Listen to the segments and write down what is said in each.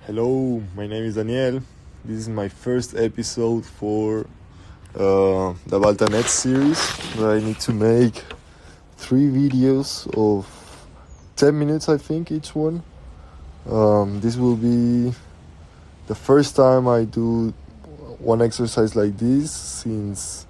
Hello, my name is Daniel. This is my first episode for the baltanet series, where I need to make 3 videos of 10 minutes, I think, each one. This will be the first time I do one exercise like this since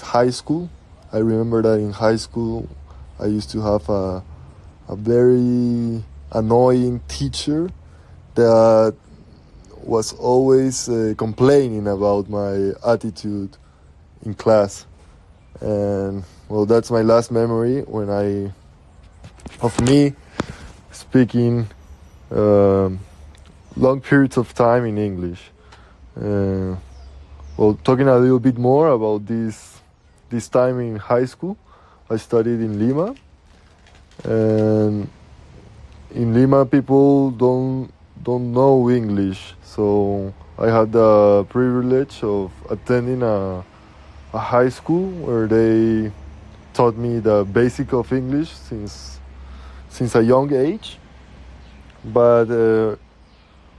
high school. I remember that in high school I used to have a very annoying teacher that was always complaining about my attitude in class. And well, that's my last memory of me speaking long periods of time in English. Talking a little bit more about this time in high school, I studied in Lima, and in Lima people don't know English, so I had the privilege of attending a high school where they taught me the basic of English since a young age. But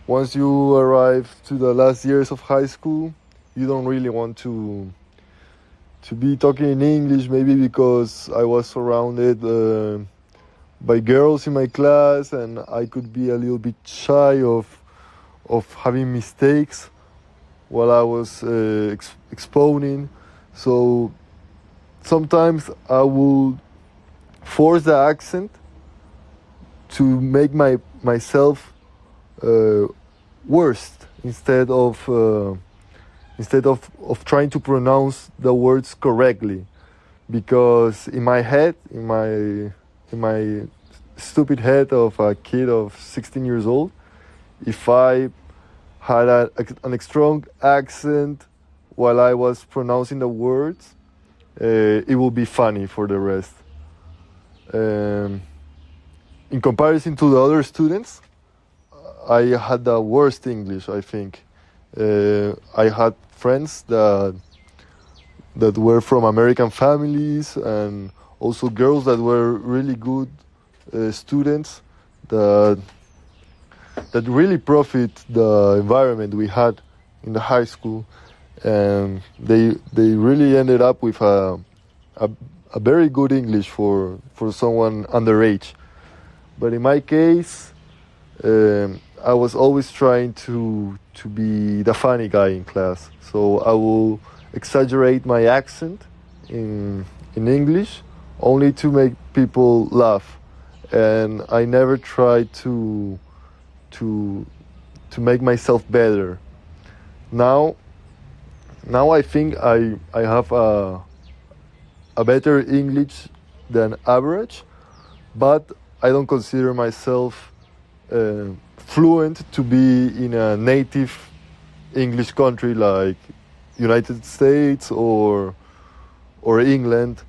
once you arrive to the last years of high school, you don't really want to be talking in English, maybe because I was surrounded by girls in my class, and I could be a little bit shy of having mistakes while I was expounding. So sometimes I would force the accent to make myself worst instead of trying to pronounce the words correctly, because in my head, in my stupid head of a kid of 16 years old, if I had an strong accent while I was pronouncing the words, it will be funny for the rest. In comparison to the other students, I had the worst English, I think. I had friends that were from American families, and also girls that were really good students that really profit the environment we had in the high school, and they really ended up with a very good English for someone underage. But in my case, I was always trying to be the funny guy in class, so I will exaggerate my accent in English only to make people laugh, and I never tried to make myself better. Now I think I have a better English than average, but I don't consider myself fluent to be in a native English country like United States or England,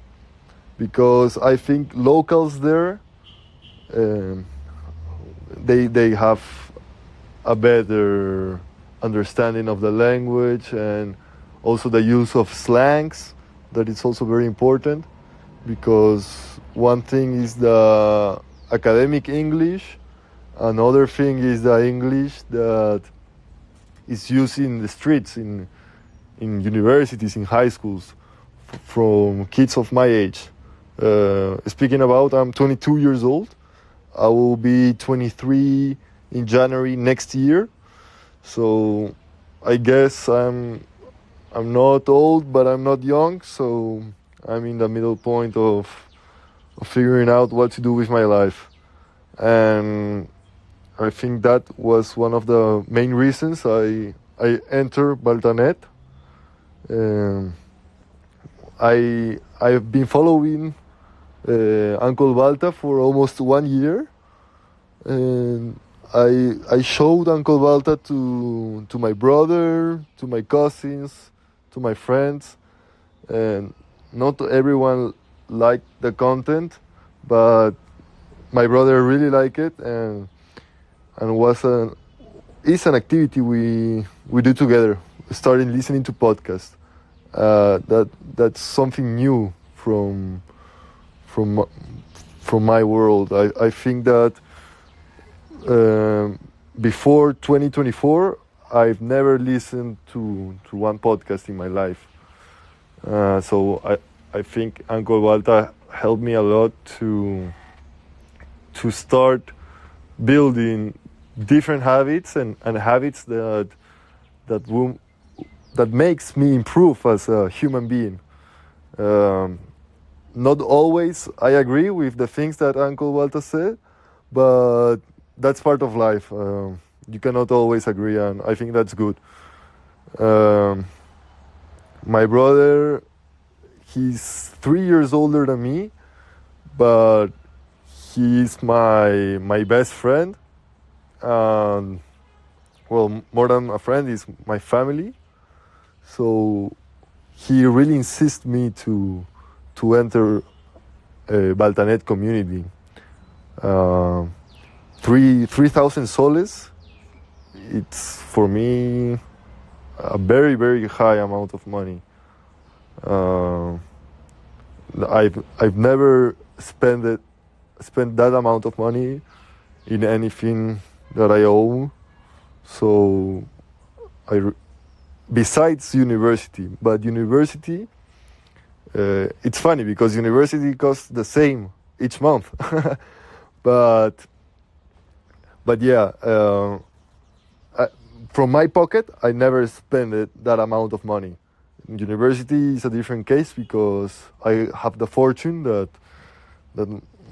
because I think locals there, they have a better understanding of the language, and also the use of slangs, that is also very important, because one thing is the academic English, another thing is the English that is used in the streets, in universities, in high schools, from kids of my age. Speaking about, I'm 22 years old. I will be 23 in January next year. So I guess I'm not old, but I'm not young. So I'm in the middle point of figuring out what to do with my life. And I think that was one of the main reasons I entered baltanet. I've been following Uncle Balta for almost 1 year, and I showed Uncle Balta to my brother, to my cousins, to my friends, and not everyone liked the content, but my brother really liked it, and it's an activity we do together. Starting listening to podcasts. That's something new from my world. I think that before 2024, I've never listened to one podcast in my life. So I think Uncle Walter helped me a lot to start building different habits and habits that makes me improve as a human being. Not always I agree with the things that Uncle Walter said, but that's part of life. You cannot always agree, and I think that's good. My brother, he's 3 years older than me, but he's my best friend. And well, more than a friend, he's my family. So he really insists me to enter a baltanet community. 3,000 soles. It's for me a very, very high amount of money. I've never spent that amount of money in anything that I own. So besides university, but university, it's funny because university costs the same each month. but yeah, from my pocket, I never spend that amount of money. University is a different case because I have the fortune that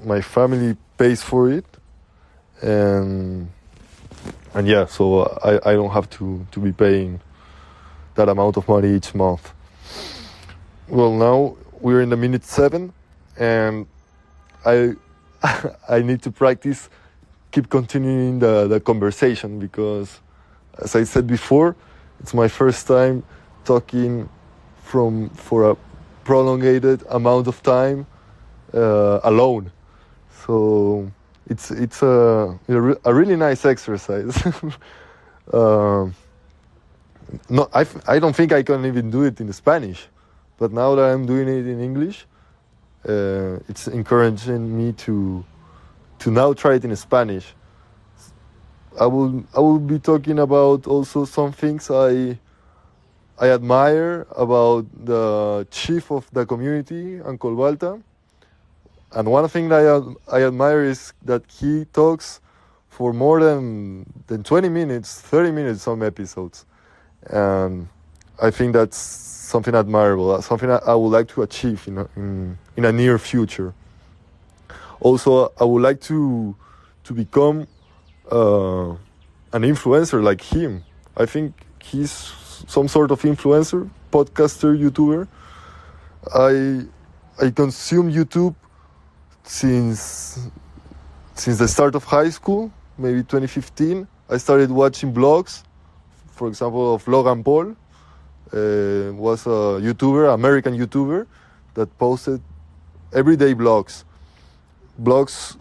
my family pays for it, and yeah, so I don't have to be paying that amount of money each month. Well, now we're in the minute 7, and I I need to practice, keep continuing the conversation, because as I said before, it's my first time talking for a prolonged amount of time alone. So it's a really nice exercise. No, I don't think I can even do it in Spanish, but now that I'm doing it in English, it's encouraging me to now try it in Spanish. I will be talking about also some things I admire about the chief of the community, Uncle Balta. And one thing that I admire is that he talks for more than 20 minutes, 30 minutes some episodes. And I think that's something admirable. That's something I would like to achieve in a near future. Also, I would like to become an influencer like him. I think he's some sort of influencer, podcaster, YouTuber. I consume YouTube since the start of high school, maybe 2015. I started watching blogs, for example, of Logan Paul. Was a YouTuber, American YouTuber, that posted everyday blogs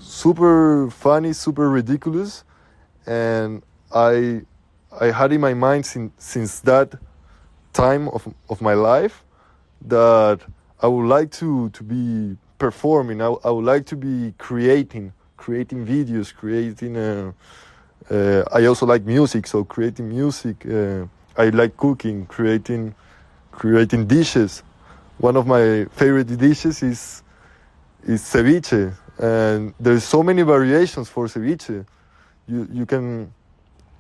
super funny, super ridiculous, and I had in my mind since that time of my life that I would like to be performing. I would like to be creating videos, I also like music, so creating music. I like cooking, creating dishes. One of my favorite dishes is ceviche, and there's so many variations for ceviche. You can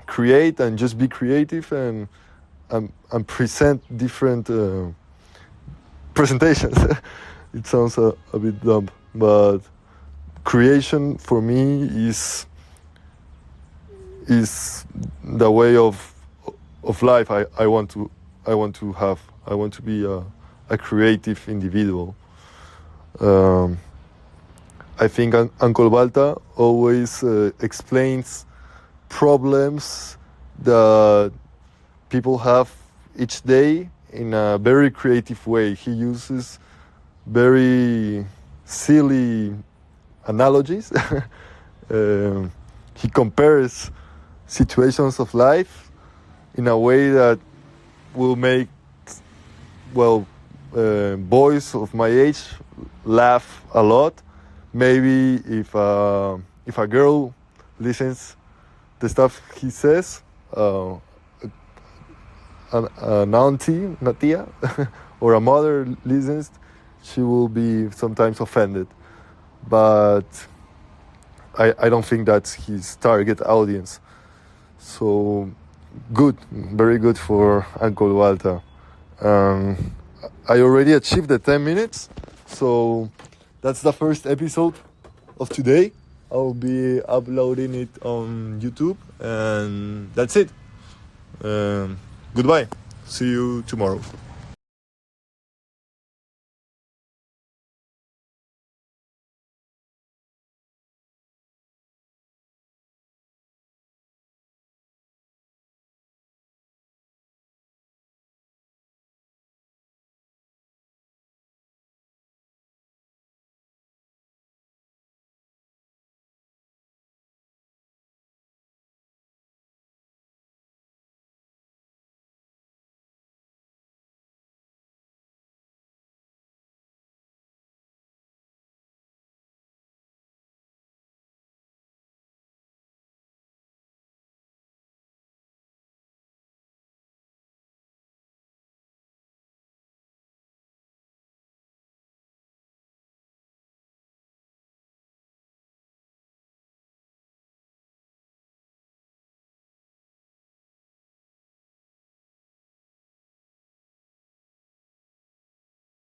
create and just be creative and present different presentations. It sounds a bit dumb, but creation for me is the way of life I want to have. I want to be a creative individual. I think Uncle Balta always explains problems that people have each day in a very creative way. He uses very silly analogies. He compares situations of life in a way that will make, boys of my age laugh a lot. Maybe if a girl listens the stuff he says, an auntie, not tia, or a mother listens, she will be sometimes offended. But I don't think that's his target audience. So good, very good for Uncle Walter. I already achieved the 10 minutes, so that's the first episode of today. I'll be uploading it on YouTube, and that's it. Goodbye. See you tomorrow.